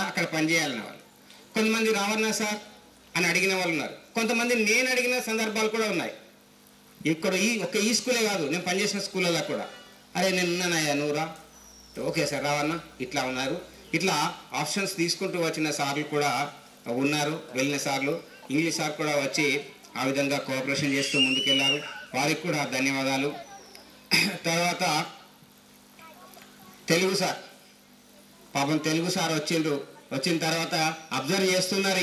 అక్కడ పనిచేయాలన్న వాళ్ళు. కొంతమంది రావన్నా సార్ అని అడిగిన వాళ్ళు ఉన్నారు. కొంతమంది నేను అడిగిన సందర్భాలు కూడా ఉన్నాయి. ఇక్కడ ఈ స్కూలే కాదు, నేను పనిచేసిన స్కూళ్ళలో కూడా, అరే నేను ఉన్నానయ్యా నువ్వు రా, ఓకే సార్ రావన్నా, ఇట్లా ఉన్నారు. ఇట్లా ఆప్షన్స్ తీసుకుంటూ వచ్చిన సార్లు కూడా ఉన్నారు. వెళ్ళిన సార్లు ఇంగ్లీష్ సార్ కూడా వచ్చి ఆ విధంగా కోఆపరేషన్ చేస్తూ ముందుకెళ్ళారు. వారికి కూడా ధన్యవాదాలు. తర్వాత తెలుగు సార్, పాపం తెలుగు సార్ వచ్చిన తర్వాత అబ్జర్వ్ చేస్తున్నారు,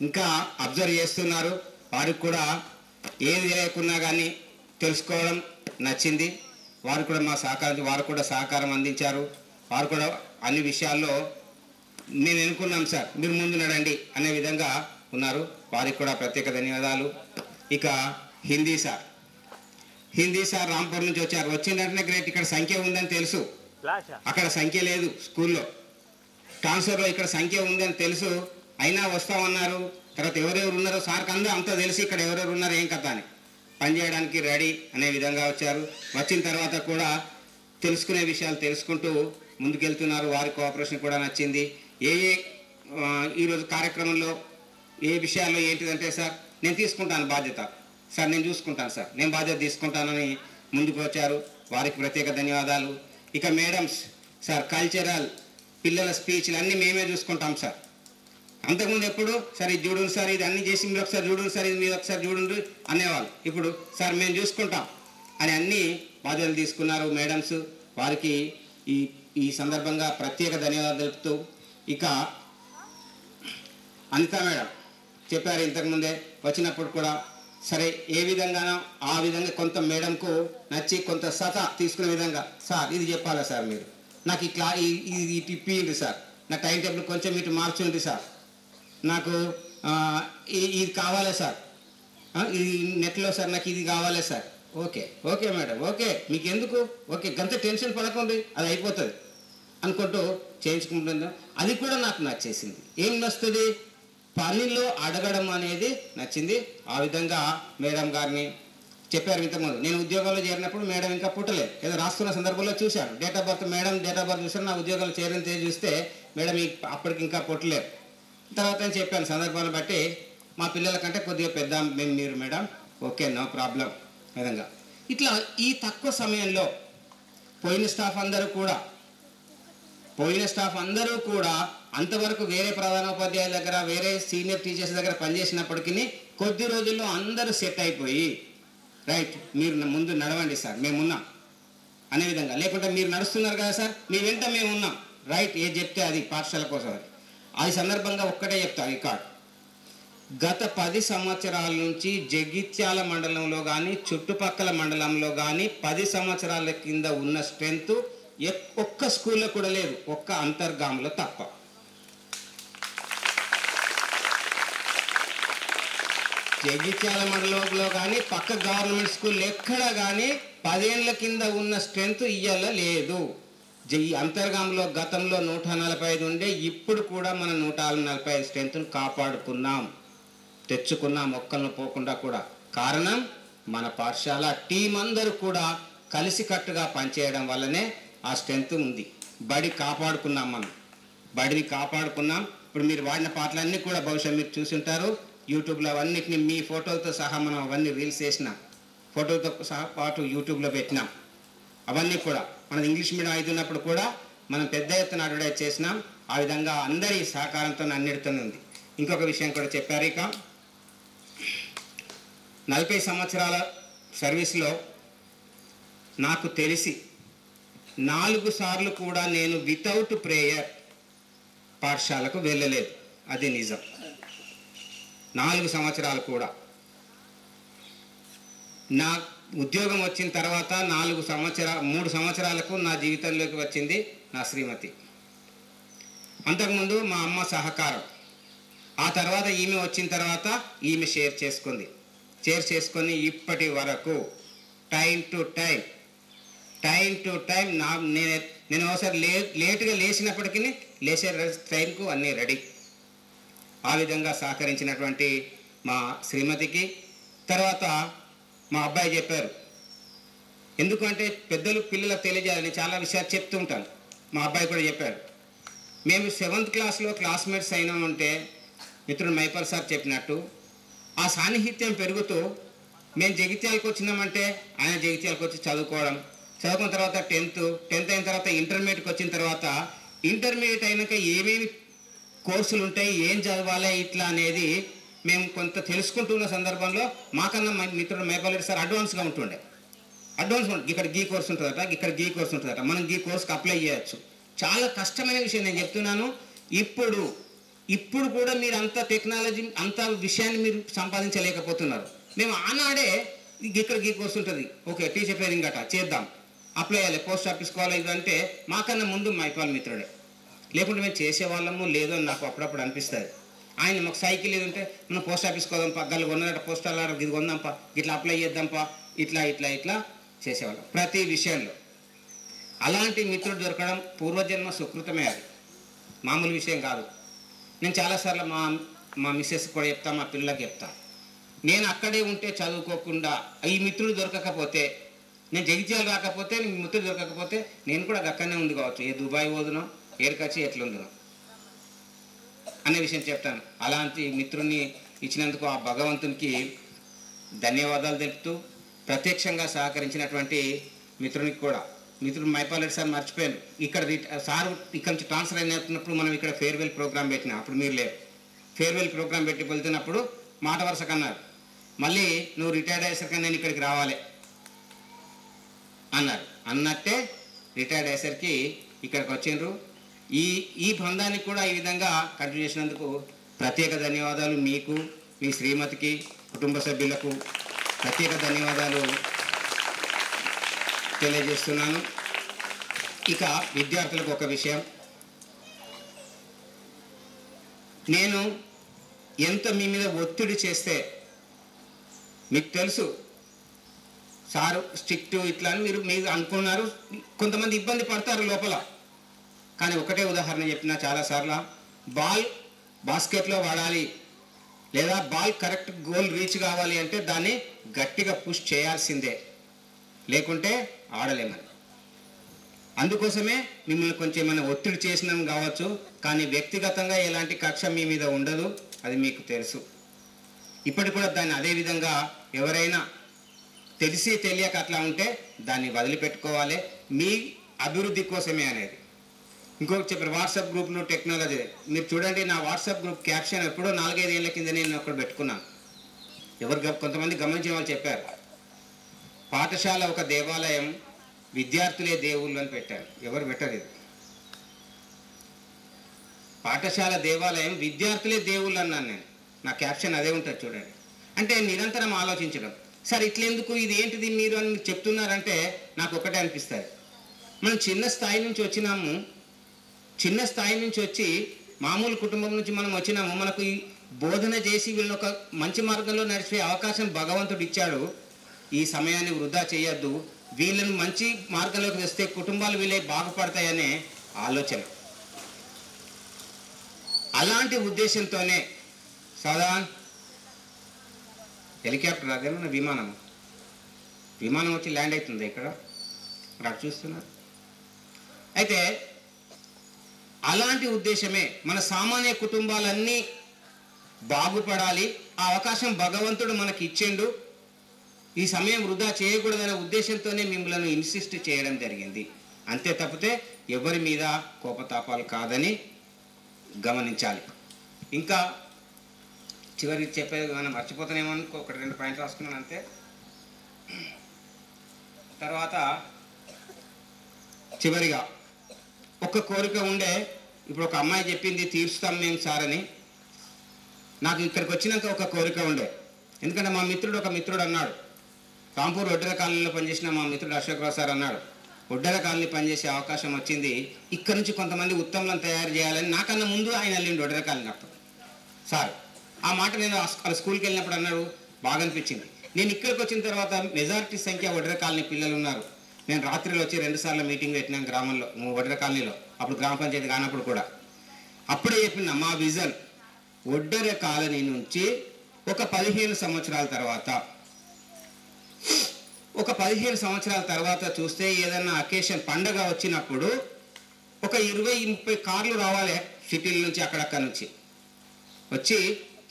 ఇంకా అబ్జర్వ్ చేస్తున్నారు. వారికి కూడా ఏది లేకున్నా కానీ తెలుసుకోవడం నచ్చింది. వారు కూడా సహకారం అందించారు. వారు కూడా అన్ని విషయాల్లో మేము ఎన్నుకున్నాం సార్, మీరు ముందు నడండి అనే విధంగా ఉన్నారు. వారికి కూడా ప్రత్యేక ధన్యవాదాలు. ఇక హిందీ సార్ రాంపూర్ నుంచి వచ్చారు. వచ్చిందంటేనే గ్రేట్. ఇక్కడ సంఖ్య ఉందని తెలుసు, అక్కడ సంఖ్య లేదు. స్కూల్లో ట్రాన్స్ఫర్లో ఇక్కడ సంఖ్య ఉందని తెలుసు, అయినా వస్తామన్నారు. తర్వాత ఎవరెవరు ఉన్నారో సార్కి అంతా తెలిసి ఇక్కడ ఎవరెవరు ఉన్నారో ఏం కథ అని పనిచేయడానికి రెడీ అనే విధంగా వచ్చారు. వచ్చిన తర్వాత కూడా తెలుసుకునే విషయాలు తెలుసుకుంటూ ముందుకెళ్తున్నారు. వారి కోఆపరేషన్ కూడా నచ్చింది. ఈరోజు కార్యక్రమంలో ఏ విషయాల్లో ఏంటిదంటే సార్ నేను తీసుకుంటాను బాధ్యత, సార్ నేను చూసుకుంటాను, సార్ నేను బాధ్యత తీసుకుంటానని ముందుకు వచ్చారు. వారికి ప్రత్యేక ధన్యవాదాలు. ఇక మేడమ్స్ సార్ కల్చరల్ పిల్లల స్పీచ్లు అన్నీ మేమే చూసుకుంటాం సార్. అంతకుముందు ఎప్పుడు సార్ ఇది చూడండి సార్, ఇది అన్నీ చేసి మీరు ఒకసారి చూడండి సార్, ఇది మీరు ఒకసారి చూడండి అనేవాళ్ళు. ఇప్పుడు సార్ మేము చూసుకుంటాం అని అన్నీ బాధ్యతలు తీసుకున్నారు మేడమ్స్. వారికి ఈ సందర్భంగా ప్రత్యేక ధన్యవాదాలు తెలుపుతూ, ఇక అనితా మేడం చెప్పారు ఇంతకుముందే వచ్చినప్పుడు కూడా, సరే ఏ విధంగానో ఆ విధంగా కొంత మేడంకు నచ్చి కొంత సత తీసుకునే విధంగా, సార్ ఇది చెప్పాలా సార్, మీరు నాకు ఇట్లా ఇది ఇప్పియండి సార్, నా టైం టేబుల్ కొంచెం ఇటు మార్చుండి సార్, నాకు ఇది కావాలా సార్, ఇది నెట్లో సార్ నాకు ఇది కావాలా సార్. ఓకే మేడం, ఓకే మీకు ఎందుకు, ఓకే గంత టెన్షన్ పడకండి, అది అయిపోతుంది అనుకుంటూ చేయించుకుంటుందా. అది కూడా నాకు నచ్చేసింది. ఏం నచ్చుతుంది, పనిలో అడగడం అనేది నచ్చింది. ఆ విధంగా మేడం గారిని చెప్పారు ఇంతకుముందు. నేను ఉద్యోగంలో చేరినప్పుడు మేడం ఇంకా పుట్టలేదు, ఏదో రాస్తున్న సందర్భంలో చూశాను date of birth, madam date of birth చూసాను. నా ఉద్యోగంలో చేరిన తేదీ చూస్తే మేడం అప్పటికి ఇంకా పుట్టలేదు. తర్వాత నేను చెప్పాను సందర్భాన్ని బట్టి, మా పిల్లల కంటే కొద్దిగా పెద్ద మీరు మేడం, ఓకే నో ప్రాబ్లం విధంగా. ఇట్లా ఈ తక్కువ సమయంలో పోయిన స్టాఫ్ అందరూ కూడా అంతవరకు వేరే ప్రధానోపాధ్యాయుల దగ్గర, వేరే సీనియర్ టీచర్స్ దగ్గర పనిచేసినప్పటికీ కొద్ది రోజుల్లో అందరూ సెట్ అయిపోయి, రైట్ మీరు ముందు నడవండి సార్ మేమున్నాం అనే విధంగా, లేకుంటే మీరు నడుస్తున్నారు కదా సార్ మీ వెంట మేము ఉన్నాం, రైట్ ఏది చెప్తే అది పాఠశాల కోసం అది సందర్భంగా ఒక్కటే చెప్తాను. రికార్డ్ గత 10 సంవత్సరాల నుంచి జగిత్యాల మండలంలో కానీ చుట్టుపక్కల మండలంలో కానీ 10 సంవత్సరాల కింద ఉన్న స్ట్రెంత్ ఒక్క స్కూల్లో కూడా లేదు, ఒక్క అంతర్గాంలో తప్ప. జగిత్యాల మండలంలో కానీ పక్క గవర్నమెంట్ స్కూల్ ఎక్కడ కానీ 10 ఏళ్ల కింద ఉన్న స్ట్రెంత్ ఇయ్యాల లేదు. అంతర్గాంలో గతంలో 145 ఉండే, ఇప్పుడు కూడా మనం 145 స్ట్రెంత్ను కాపాడుకున్నాం, తెచ్చుకున్నాం ఒక్కలను పోకుండా కూడా. కారణం మన పాఠశాల టీం అందరూ కూడా కలిసికట్టుగా పనిచేయడం వల్లనే ఆ స్ట్రెంత్ ఉంది. బడి కాపాడుకున్నాం, మనం బడిని కాపాడుకున్నాం. ఇప్పుడు మీరు వాడిన పాటలన్నీ కూడా బహుశా మీరు చూసుంటారు యూట్యూబ్లో, అవన్నిటిని మీ ఫోటోలతో సహా మనం అవన్నీ రీల్స్ చేసినాం, ఫోటోలతో సహా పాటు యూట్యూబ్లో పెట్టినాం. అవన్నీ కూడా మన ఇంగ్లీష్ మీడియం అవుతున్నప్పుడు కూడా మనం పెద్ద ఎత్తున అడ్వర్టైజ్ చేసినాం. ఆ విధంగా అందరి సహకారంతో అన్నిటితోనే ఉంది. ఇంకొక విషయం కూడా చెప్పారు, ఇక 40 సంవత్సరాల సర్వీస్లో నాకు తెలిసి 4 సార్లు కూడా నేను వితౌట్ ప్రేయర్ పాఠశాలకు వెళ్ళలేదు. అది నిజం. 4 సంవత్సరాలు కూడా. నా ఉద్యోగం వచ్చిన తర్వాత 3 సంవత్సరాలకు నా జీవితంలోకి వచ్చింది నా శ్రీమతి. అంతకుముందు మా అమ్మ సహకారం, ఆ తర్వాత ఈమె వచ్చిన తర్వాత ఈమె షేర్ చేసుకొని ఇప్పటి వరకు టైం టు టైం నేను ఒకసారి లేటుగా లేచినప్పటికీ లేచే టైంకు అన్నీ రెడీ. ఆ విధంగా సహకరించినటువంటి మా శ్రీమతికి, తర్వాత మా అబ్బాయి చెప్పారు, ఎందుకంటే పెద్దలు పిల్లలకు తెలియజేయాలని చాలా విషయాలు చెప్తూ ఉంటాను. మా అబ్బాయి కూడా చెప్పారు, మేము 7th క్లాస్లో క్లాస్మేట్స్ అయినామంటే మిత్రుడు మైపాల్ సార్ చెప్పినట్టు ఆ సాన్నిహిత్యం పెరుగుతూ మేము జగిత్యాలకు వచ్చినామంటే ఆయన జగిత్యాలకు వచ్చి చదువుకున్న తర్వాత 10th అయిన తర్వాత ఇంటర్మీడియట్కి వచ్చిన తర్వాత ఇంటర్మీడియట్ అయినాక ఏమేమి కోర్సులు ఉంటాయి, ఏం చదవాలి ఇట్లా అనేది మేము కొంత తెలుసుకుంటున్న సందర్భంలో మాకన్నా మిత్రుడు మైపాల్ రెడ్డి సార్ అడ్వాన్స్గా ఉంటుండే. ఇక్కడ గీ కోర్స్ ఉంటుందట, ఇక్కడ గీ కోర్స్ ఉంటుందట, మనం గీ కోర్స్కి అప్లై చేయొచ్చు. చాలా కష్టమైన విషయం నేను చెప్తున్నాను. ఇప్పుడు కూడా మీరు అంత టెక్నాలజీ అంత విషయాన్ని మీరు సంపాదించలేకపోతున్నారు. మేము ఆనాడే ఇక్కడ గీ కోర్స్ ఉంటుంది, ఓకే టీచర్ ట్రైనింగ్ అట చేద్దాం, అప్లై చేయాలి, పోస్ట్ ఆఫీస్ కావాలి ఇదంటే మాకన్నా ముందు మైపాల్ మిత్రుడే. లేకుంటే మేము చేసేవాళ్ళము లేదో అని నాకు అప్పుడప్పుడు అనిపిస్తుంది. ఆయన మాకు సైకిల్ ఏదంటే మనం పోస్ట్ ఆఫీస్కి పోదాంపా, గల్లు కొన్నారట పోస్టాల్ ఇది కొందాంపా, ఇట్లా అప్లై చేద్దాంపా, ఇట్లా చేసేవాళ్ళం ప్రతి విషయంలో. అలాంటి మిత్రుడు దొరకడం పూర్వజన్మ సుకృతమే, అది మామూలు విషయం కాదు. నేను చాలాసార్లు మా మిస్సెస్ కూడా చెప్తా, మా పిల్లలకి చెప్తా, నేను అక్కడే ఉంటే చదువుకోకుండా ఈ మిత్రుడు దొరకకపోతే, నేను జగిత్యాల రాకపోతే, మిత్రుడు దొరకకపోతే నేను కూడా అక్కడనే ఉంది కావచ్చు, ఏ దుబాయ్ పోదునో ఏడుకొచ్చి ఎట్లుందునో అనే విషయం చెప్తాను. అలాంటి మిత్రుడిని ఇచ్చినందుకు ఆ భగవంతునికి ధన్యవాదాలు తెలుపుతూ, ప్రత్యక్షంగా సహకరించినటువంటి మిత్రునికి కూడా, మిత్రుడు మైపాల్ రెడ్డి సార్ మర్చిపోయాను. సార్ ఇక్కడ నుంచి ట్రాన్స్ఫర్ అయినప్పుడు మనం ఇక్కడ ఫేర్వెల్ ప్రోగ్రామ్ పెట్టినా, అప్పుడు మీరు లేరు. ఫేర్వెల్ ప్రోగ్రామ్ పెట్టి వెళ్తున్నప్పుడు మాట వరుసకు అన్నారు, మళ్ళీ నువ్వు రిటైర్డ్ అయ్యేసరికి నేను ఇక్కడికి రావాలి అన్నారు. అన్నట్టే రిటైర్డ్ అయ్యేసరికి ఇక్కడికి వచ్చిండ్రు. ఈ బంధానికి కూడా ఈ విధంగా కంటిన్యూ చేసినందుకు ప్రత్యేక ధన్యవాదాలు. మీకు, మీ శ్రీమతికి, కుటుంబ సభ్యులకు ప్రత్యేక ధన్యవాదాలు తెలియజేస్తున్నాను. ఇక విద్యార్థులకు ఒక విషయం, నేను ఎంత మీ మీద ఒత్తిడి చేస్తే, మీకు తెలుసు సారు స్ట్రిక్ట్ ఇట్లా అని మీరు అనుకున్నారు, కొంతమంది ఇబ్బంది పడతారు లోపల. కానీ ఒకటే ఉదాహరణ చెప్పిన చాలాసార్లు, బాస్కెట్లో వాడాలి లేదా బాల్ కరెక్ట్ గోల్ రీచ్ కావాలి అంటే దాన్ని గట్టిగా పుష్ చేయాల్సిందే, లేకుంటే ఆడలేమని. అందుకోసమే మిమ్మల్ని కొంచెం ఏమైనా ఒత్తిడి చేసినాం కావచ్చు, కానీ వ్యక్తిగతంగా ఎలాంటి కక్ష మీ మీద ఉండదు, అది మీకు తెలుసు. ఇప్పటికి కూడా దాన్ని అదేవిధంగా ఎవరైనా తెలిసి తెలియక అట్లా ఉంటే దాన్ని వదిలిపెట్టుకోవాలి, మీ అభివృద్ధి కోసమే అనేది. ఇంకొకటి చెప్పారు, వాట్సాప్ గ్రూప్లో టెక్నాలజీ. మీరు చూడండి, నా వాట్సాప్ గ్రూప్ క్యాప్షన్ ఎప్పుడో 4-5 ఏళ్ళ కింద నేను అక్కడ పెట్టుకున్నాను. కొంతమంది గమనించిన వాళ్ళు చెప్పారు, పాఠశాల ఒక దేవాలయం, విద్యార్థులే దేవుళ్ళు అని పెట్టారు. ఎవరు పెట్టరు ఇది. పాఠశాల దేవాలయం, విద్యార్థులే దేవుళ్ళు అన్నాను నేను. నా క్యాప్షన్ అదే ఉంటుంది చూడండి. అంటే నిరంతరం ఆలోచించడం, సార్ ఇట్లెందుకు, ఇది ఏంటిది మీరు అని మీరు చెప్తున్నారంటే నాకు ఒకటే అనిపిస్తుంది. మనం చిన్న స్థాయి నుంచి వచ్చినాము, చిన్న స్థాయి నుంచి వచ్చి మామూలు కుటుంబం నుంచి మనం వచ్చినాము. మనకు ఈ బోధన చేసి వీళ్ళని ఒక మంచి మార్గంలో నడిచే అవకాశం భగవంతుడు ఇచ్చాడు. ఈ సమయాన్ని వృధా చేయొద్దు, వీళ్ళని మంచి మార్గంలోకి తెస్తే కుటుంబాలు వీళ్ళే బాగుపడతాయనే ఆలోచన. అలాంటి ఉద్దేశంతోనే సాధారణ హెలికాప్టర్ అదేమన్నా విమానం వచ్చి ల్యాండ్ అవుతుంది ఇక్కడ అక్కడ చూస్తున్నారు. అయితే అలాంటి ఉద్దేశమే, మన సామాన్య కుటుంబాలన్నీ బాగుపడాలి, ఆ అవకాశం భగవంతుడు మనకి ఇచ్చిండు, ఈ సమయం వృధా చేయకూడదనే ఉద్దేశంతోనే మిమ్మల్ని ఇన్సిస్ట్ చేయడం జరిగింది. అంతే తప్పితే ఎవరి మీద కోపతాపాలు కాదని గమనించాలి. ఇంకా చివరికి చెప్పేది మనం మర్చిపోతానేమో, 1-2 పాయింట్లు రాసుకున్నాను అంతే. తర్వాత చివరిగా ఒక కోరిక ఉండే, ఇప్పుడు ఒక అమ్మాయి చెప్పింది తీర్చుతాం మేము సార్ అని. నాకు ఇక్కడికి వచ్చినాక ఒక కోరిక ఉండే, ఎందుకంటే మా మిత్రుడు ఒక మిత్రుడు అన్నాడు, రాంపూర్ ఒడ్డెర కాలనీలో పనిచేసిన మా మిత్రుడు అశోక్రావు సార్ అన్నాడు, ఒడ్డెర కాలనీ పనిచేసే అవకాశం వచ్చింది, ఇక్కడ నుంచి కొంతమంది ఉత్తములను తయారు చేయాలని. నాకన్నా ముందు ఆయన వెళ్ళిండు ఒడ్డెర కాలనీ అప్పుడు సార్. ఆ మాట నేను స్కూల్కి వెళ్ళినప్పుడు అన్నాడు, బాగా అనిపించింది. నేను ఇక్కడికి వచ్చిన తర్వాత మెజారిటీ సంఖ్య ఒడ్డెర కాలనీ పిల్లలు ఉన్నారు. నేను రాత్రిలో వచ్చి 2 సార్లు మీటింగ్ పెట్టినాను గ్రామంలో, ఒడ్డెర కాలనీలో, అప్పుడు గ్రామ పంచాయతీ కానప్పుడు కూడా. అప్పుడే చెప్పిన మా విజన్, ఒడ్డెర కాలనీ నుంచి ఒక 15 సంవత్సరాల తర్వాత చూస్తే ఏదన్నా అకేషన్ పండగ వచ్చినప్పుడు ఒక 20-30 కార్లు రావాలి సిటీల నుంచి, అక్కడక్కడ నుంచి వచ్చి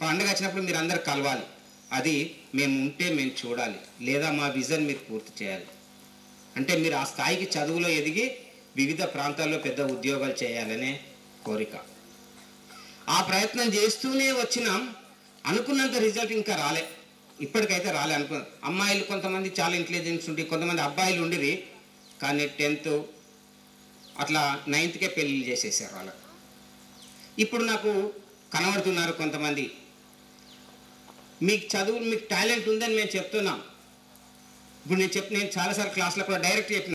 పండుగ వచ్చినప్పుడు మీరు అందరు కలవాలి. అది మేము ఉంటే మేము చూడాలి, లేదా మా విజన్ మీరు పూర్తి చేయాలి. అంటే మీరు ఆ స్థాయికి చదువులో ఎదిగి వివిధ ప్రాంతాల్లో పెద్ద ఉద్యోగాలు చేయాలనే కోరిక. ఆ ప్రయత్నం చేస్తూనే వచ్చినాం. అనుకున్నంత రిజల్ట్ ఇంకా రాలే, ఇప్పటికైతే రాలే. అమ్మాయిలు కొంతమంది చాలా ఇంటెలిజెన్స్ ఉండి, కొంతమంది అబ్బాయిలు ఉండిరి, కానీ 10th అట్లా 9thకే పెళ్ళిళ్ళు చేసేసారు వాళ్ళకు. ఇప్పుడు నాకు కనబడుతున్నారు కొంతమంది, మీకు చదువు, మీకు టాలెంట్ ఉందని మేము చెప్తున్నాం. ఇప్పుడు నేను చాలాసార్లు క్లాస్లో కూడా డైరెక్ట్ చెప్పిన,